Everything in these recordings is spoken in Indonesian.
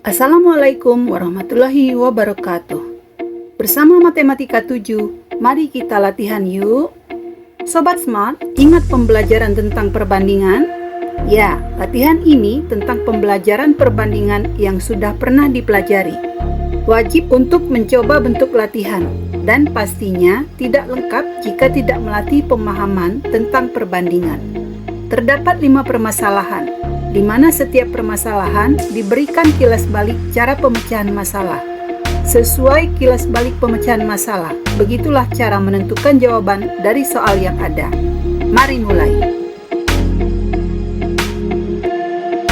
Assalamualaikum warahmatullahi wabarakatuh. Bersama Matematika 7, mari kita latihan yuk. Sobat Smart, ingat pembelajaran tentang perbandingan? Ya, latihan ini tentang pembelajaran perbandingan yang sudah pernah dipelajari. Wajib untuk mencoba bentuk latihan, dan pastinya tidak lengkap jika tidak melatih pemahaman tentang perbandingan. Terdapat 5 permasalahan, di mana setiap permasalahan diberikan kilas balik cara pemecahan masalah. Sesuai kilas balik pemecahan masalah, begitulah cara menentukan jawaban dari soal yang ada. Mari mulai.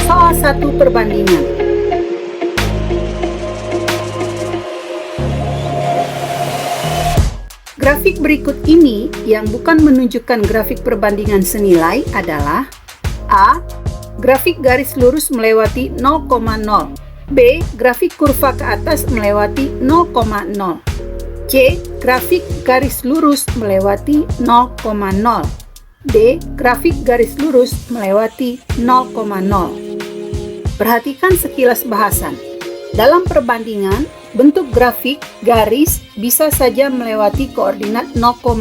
Soal 1 perbandingan. Grafik berikut ini yang bukan menunjukkan grafik perbandingan senilai adalah A. Grafik garis lurus melewati 0,0. B. Grafik kurva ke atas melewati 0,0. C. Grafik garis lurus melewati 0,0. D. Grafik garis lurus melewati 0,0. Perhatikan sekilas bahasan. Dalam perbandingan, bentuk grafik garis bisa saja melewati koordinat 0,0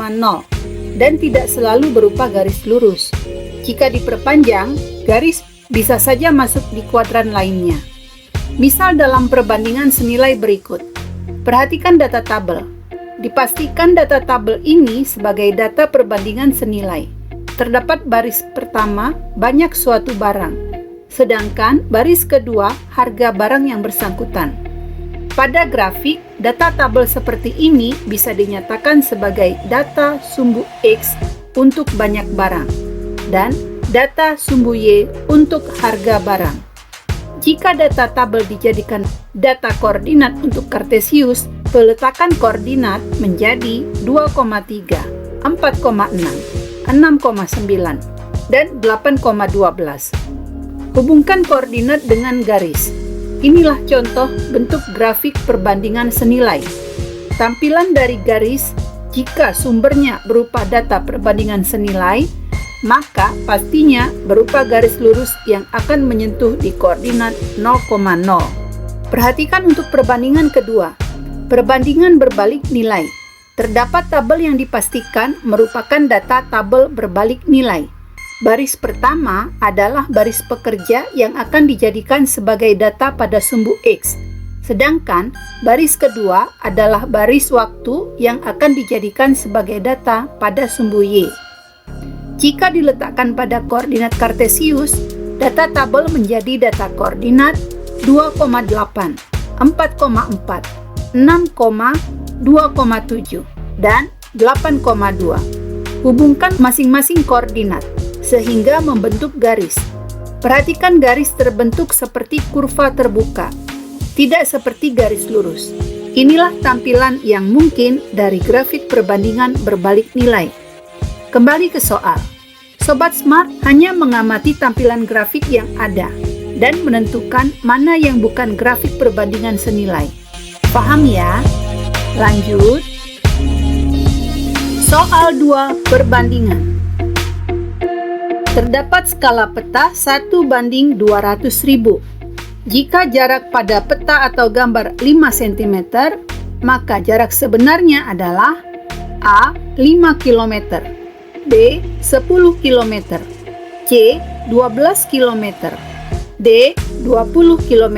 dan tidak selalu berupa garis lurus. Jika diperpanjang, garis bisa saja masuk di kuadran lainnya. Misal dalam perbandingan senilai berikut. Perhatikan data tabel. Dipastikan data tabel ini sebagai data perbandingan senilai. Terdapat baris pertama banyak suatu barang, sedangkan baris kedua harga barang yang bersangkutan. Pada grafik, data tabel seperti ini bisa dinyatakan sebagai data sumbu X untuk banyak barang dan data sumbu Y untuk harga barang. Jika data tabel dijadikan data koordinat untuk Kartesius, peletakan koordinat menjadi 2,3, 4,6, 6,9, dan 8,12. Hubungkan koordinat dengan garis. Inilah contoh bentuk grafik perbandingan senilai. Tampilan dari garis, jika sumbernya berupa data perbandingan senilai, maka pastinya berupa garis lurus yang akan menyentuh di koordinat 0,0. Perhatikan untuk perbandingan kedua. Perbandingan berbalik nilai. Terdapat tabel yang dipastikan merupakan data tabel berbalik nilai. Baris pertama adalah baris pekerja yang akan dijadikan sebagai data pada sumbu X. Sedangkan baris kedua adalah baris waktu yang akan dijadikan sebagai data pada sumbu Y. Jika diletakkan pada koordinat Kartesius, data tabel menjadi data koordinat 2,8, 4,4, 6,2,7, dan 8,2. Hubungkan masing-masing koordinat, sehingga membentuk garis. Perhatikan garis terbentuk seperti kurva terbuka, tidak seperti garis lurus. Inilah tampilan yang mungkin dari grafik perbandingan berbalik nilai. Kembali ke soal. Sobat Smart hanya mengamati tampilan grafik yang ada dan menentukan mana yang bukan grafik perbandingan senilai. Paham ya? Lanjut. Soal 2 perbandingan. Terdapat skala peta 1:200.000. Jika jarak pada peta atau gambar 5 cm, maka jarak sebenarnya adalah A. 5 km, B. 10 km, C. 12 km, D. 20 km.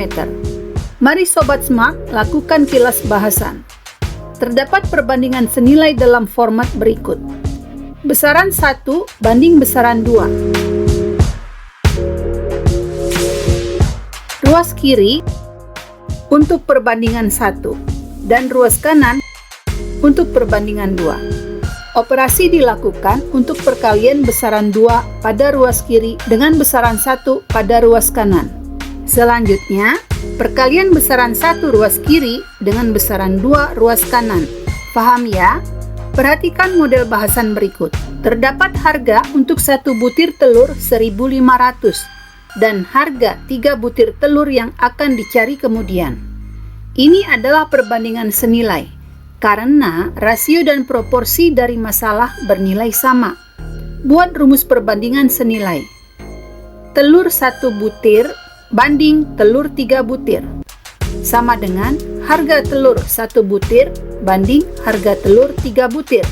Mari Sobat Smart lakukan kilas bahasan. Terdapat perbandingan senilai dalam format berikut. Besaran 1 banding besaran 2. Ruas kiri untuk perbandingan 1 dan ruas kanan untuk perbandingan 2. Operasi dilakukan untuk perkalian besaran 2 pada ruas kiri dengan besaran 1 pada ruas kanan. Selanjutnya, perkalian besaran 1 ruas kiri dengan besaran 2 ruas kanan. Paham ya? Perhatikan model bahasan berikut. Terdapat harga untuk 1 butir telur 1.500 dan harga 3 butir telur yang akan dicari kemudian. Ini adalah perbandingan senilai, karena rasio dan proporsi dari masalah bernilai sama. Buat rumus perbandingan senilai. Telur 1 butir banding telur 3 butir. sama dengan harga telur 1 butir banding harga telur 3 butir.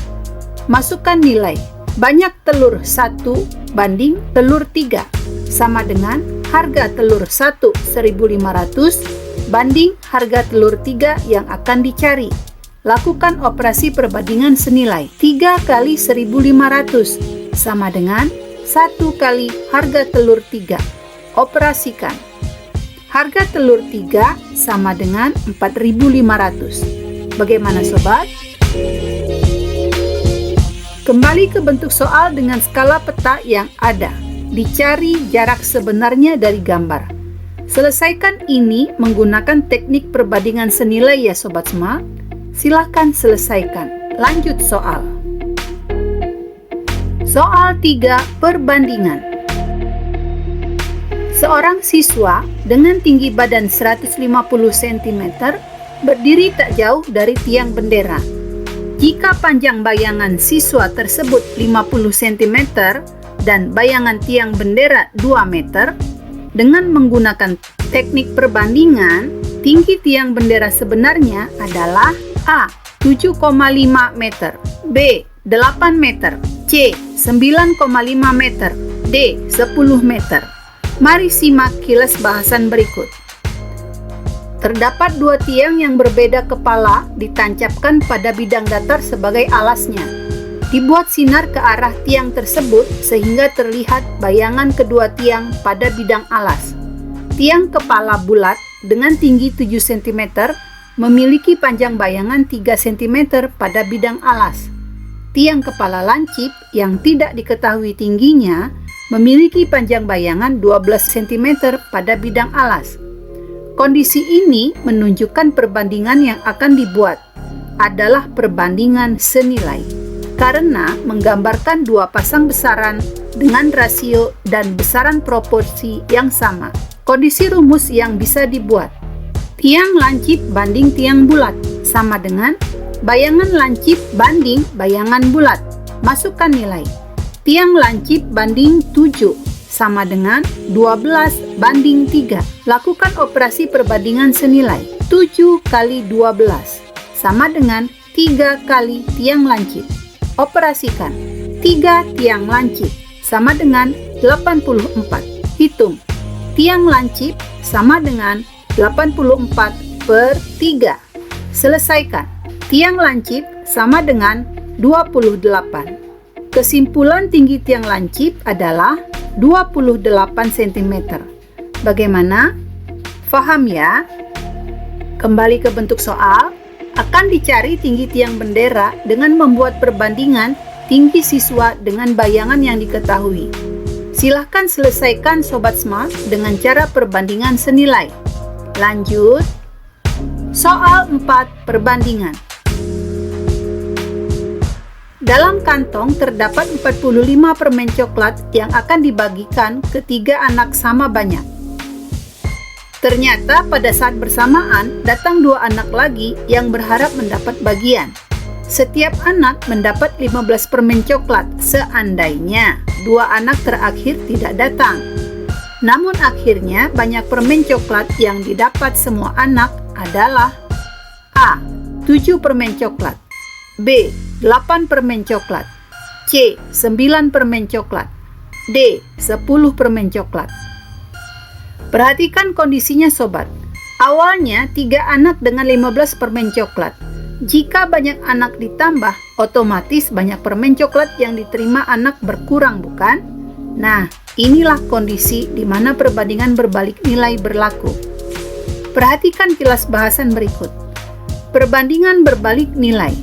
Masukkan nilai banyak telur 1 banding telur 3 sama dengan harga telur 1 1.500 banding harga telur 3 yang akan dicari. Lakukan operasi perbandingan senilai 3 kali 1.500 sama dengan 1 kali harga telur 3. Operasikan. Harga telur 3 sama dengan 4.500. Bagaimana sobat? Kembali ke bentuk soal dengan skala peta yang ada. Dicari jarak sebenarnya dari gambar. Selesaikan ini menggunakan teknik perbandingan senilai ya Sobat Smart. Silahkan selesaikan. Lanjut soal. Soal 3 perbandingan. Seorang siswa dengan tinggi badan 150 cm berdiri tak jauh dari tiang bendera. Jika panjang bayangan siswa tersebut 50 cm dan bayangan tiang bendera 2 meter, dengan menggunakan teknik perbandingan, tinggi tiang bendera sebenarnya adalah A. 7,5 meter, B. 8 meter, C. 9,5 meter, D. 10 meter. Mari simak kilas bahasan berikut. Terdapat 2 tiang yang berbeda kepala ditancapkan pada bidang datar sebagai alasnya. Dibuat sinar ke arah tiang tersebut sehingga terlihat bayangan kedua tiang pada bidang alas. Tiang kepala bulat dengan tinggi 7 cm memiliki panjang bayangan 3 cm pada bidang alas. Tiang kepala lancip yang tidak diketahui tingginya memiliki panjang bayangan 12 cm pada bidang alas. Kondisi ini menunjukkan perbandingan yang akan dibuat adalah perbandingan senilai, karena menggambarkan 2 pasang besaran dengan rasio dan besaran proporsi yang sama. Kondisi rumus yang bisa dibuat. Tiang lancip banding tiang bulat sama dengan bayangan lancip banding bayangan bulat. Masukkan nilai. Tiang lancip banding 7 sama dengan 12 banding 3. Lakukan operasi perbandingan senilai 7 kali 12 sama dengan 3 kali tiang lancip. Operasikan. 3 tiang lancip sama dengan 84. Hitung. Tiang lancip sama dengan 84 per 3. Selesaikan. Tiang lancip sama dengan 28. Kesimpulan tinggi tiang lancip adalah 28 cm. Bagaimana? Faham ya? Kembali ke bentuk soal. Akan dicari tinggi tiang bendera dengan membuat perbandingan tinggi siswa dengan bayangan yang diketahui. Silahkan selesaikan Sobat Smart dengan cara perbandingan senilai. Lanjut. Soal 4 perbandingan. Dalam kantong terdapat 45 permen coklat yang akan dibagikan ke 3 anak sama banyak. Ternyata pada saat bersamaan datang 2 anak lagi yang berharap mendapat bagian. Setiap anak mendapat 15 permen coklat seandainya 2 anak terakhir tidak datang. Namun akhirnya banyak permen coklat yang didapat semua anak adalah A. 7 permen coklat, B. 8 permen coklat, C. 9 permen coklat, D. 10 permen coklat. Perhatikan kondisinya sobat. Awalnya 3 anak dengan 15 permen coklat. Jika banyak anak ditambah, otomatis banyak permen coklat yang diterima anak berkurang, bukan? Nah, inilah kondisi di mana perbandingan berbalik nilai berlaku. Perhatikan kilas bahasan berikut. Perbandingan berbalik nilai.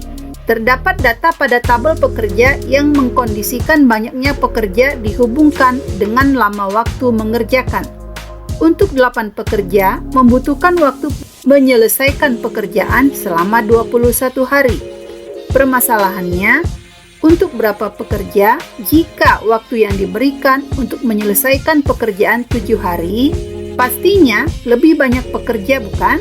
Terdapat data pada tabel pekerja yang mengkondisikan banyaknya pekerja dihubungkan dengan lama waktu mengerjakan. Untuk 8 pekerja membutuhkan waktu menyelesaikan pekerjaan selama 21 hari. Permasalahannya, untuk berapa pekerja jika waktu yang diberikan untuk menyelesaikan pekerjaan 7 hari? Pastinya lebih banyak pekerja, bukan?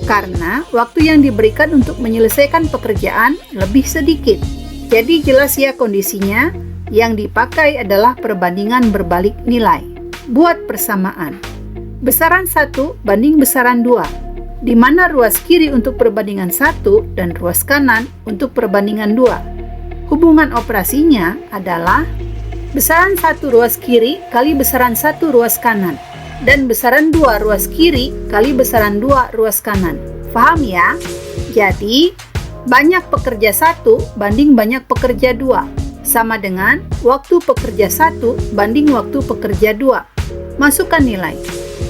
Karena waktu yang diberikan untuk menyelesaikan pekerjaan lebih sedikit. Jadi jelas ya kondisinya, yang dipakai adalah perbandingan berbalik nilai. Buat persamaan. Besaran 1 banding besaran 2. di mana ruas kiri untuk perbandingan 1 dan ruas kanan untuk perbandingan 2. Hubungan operasinya adalah besaran 1 ruas kiri kali besaran 1 ruas kanan, dan besaran 2 ruas kiri kali besaran 2 ruas kanan. Paham ya? Jadi, banyak pekerja 1 banding banyak pekerja 2, sama dengan waktu pekerja 1 banding waktu pekerja 2. Masukkan nilai.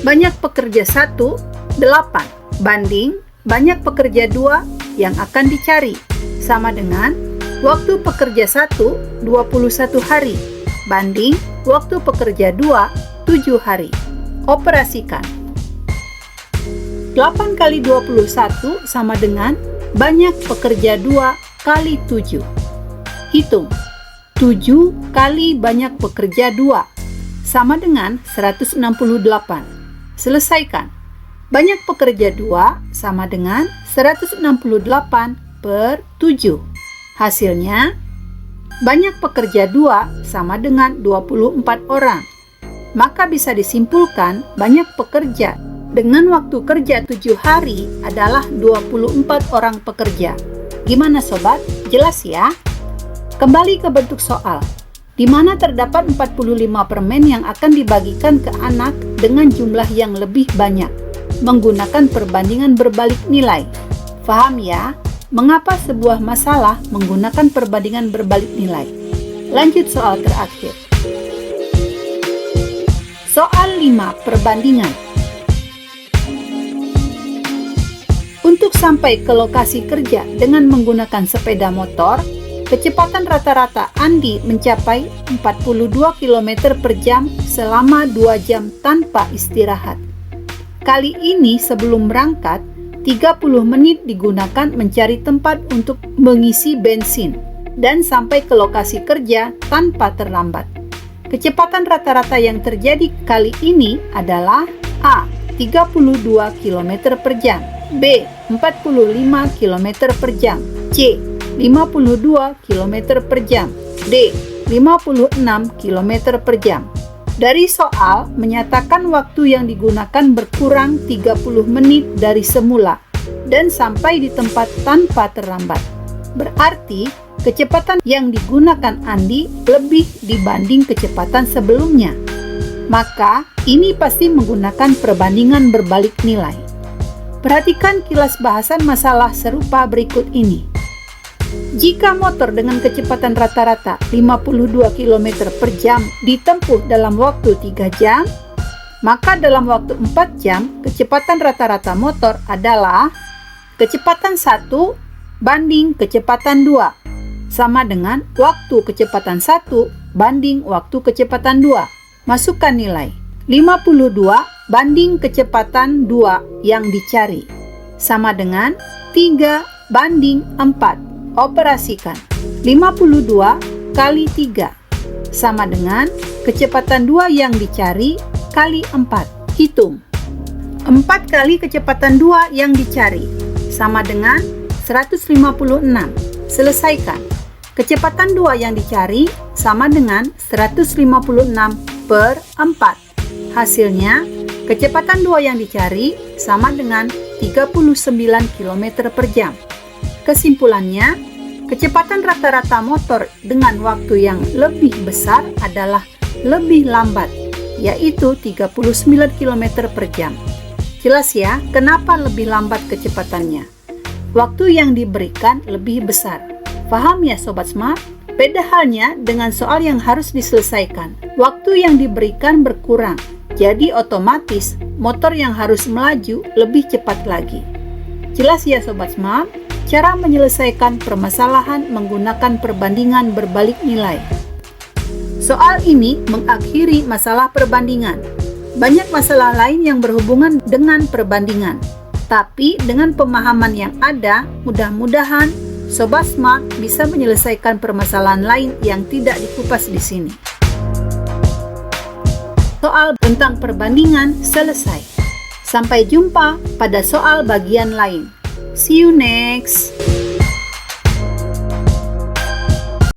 Banyak pekerja 1, 8, banding banyak pekerja 2 yang akan dicari, sama dengan waktu pekerja 1, 21 hari, banding waktu pekerja 2, 7 hari. Operasikan. 8 kali 21 sama dengan banyak pekerja 2 kali 7. Hitung. 7 kali banyak pekerja 2 sama dengan 168. Selesaikan. Banyak pekerja 2 sama dengan 168 per 7. Hasilnya, banyak pekerja 2 sama dengan 24 orang. Maka bisa disimpulkan banyak pekerja dengan waktu kerja 7 hari adalah 24 orang pekerja. Gimana sobat? Jelas ya? Kembali ke bentuk soal, di mana terdapat 45 permen yang akan dibagikan ke anak dengan jumlah yang lebih banyak, menggunakan perbandingan berbalik nilai. Paham ya? Mengapa sebuah masalah menggunakan perbandingan berbalik nilai? Lanjut soal terakhir. Soal 5, perbandingan. Untuk sampai ke lokasi kerja dengan menggunakan sepeda motor, kecepatan rata-rata Andi mencapai 42 km per jam selama 2 jam tanpa istirahat. Kali ini sebelum berangkat, 30 menit digunakan mencari tempat untuk mengisi bensin dan sampai ke lokasi kerja tanpa terlambat. Kecepatan rata-rata yang terjadi kali ini adalah A. 32 km per jam, B. 45 km per jam, C. 52 km per jam, D. 56 km per jam. Dari soal menyatakan waktu yang digunakan berkurang 30 menit dari semula dan sampai di tempat tanpa terlambat. Berarti kecepatan yang digunakan Andi lebih dibanding kecepatan sebelumnya. Maka ini pasti menggunakan perbandingan berbalik nilai. Perhatikan kilas bahasan masalah serupa berikut ini. Jika motor dengan kecepatan rata-rata 52 km per jam ditempuh dalam waktu 3 jam, maka dalam waktu 4 jam kecepatan rata-rata motor adalah kecepatan 1 banding kecepatan 2, sama dengan waktu kecepatan 1 banding waktu kecepatan 2. Masukkan nilai. 52 banding kecepatan 2 yang dicari, sama dengan 3 banding 4. Operasikan. 52 kali 3 sama dengan kecepatan 2 yang dicari kali 4. Hitung. 4 kali kecepatan 2 yang dicari sama dengan 156. Selesaikan. Kecepatan 2 yang dicari sama dengan 156 per 4. Hasilnya, kecepatan 2 yang dicari sama dengan 39 km per jam. Kesimpulannya, kecepatan rata-rata motor dengan waktu yang lebih besar adalah lebih lambat, yaitu 39 km per jam. Jelas ya, kenapa lebih lambat kecepatannya? Waktu yang diberikan lebih besar. Paham ya Sobat Smart? Beda halnya dengan soal yang harus diselesaikan. Waktu yang diberikan berkurang, jadi otomatis motor yang harus melaju lebih cepat lagi. Jelas ya Sobat Smart? Cara menyelesaikan permasalahan menggunakan perbandingan berbalik nilai. Soal ini mengakhiri masalah perbandingan. Banyak masalah lain yang berhubungan dengan perbandingan. Tapi dengan pemahaman yang ada, mudah-mudahan Sobat Smart bisa menyelesaikan permasalahan lain yang tidak dikupas di sini. Soal tentang perbandingan selesai. Sampai jumpa pada soal bagian lain. See you next.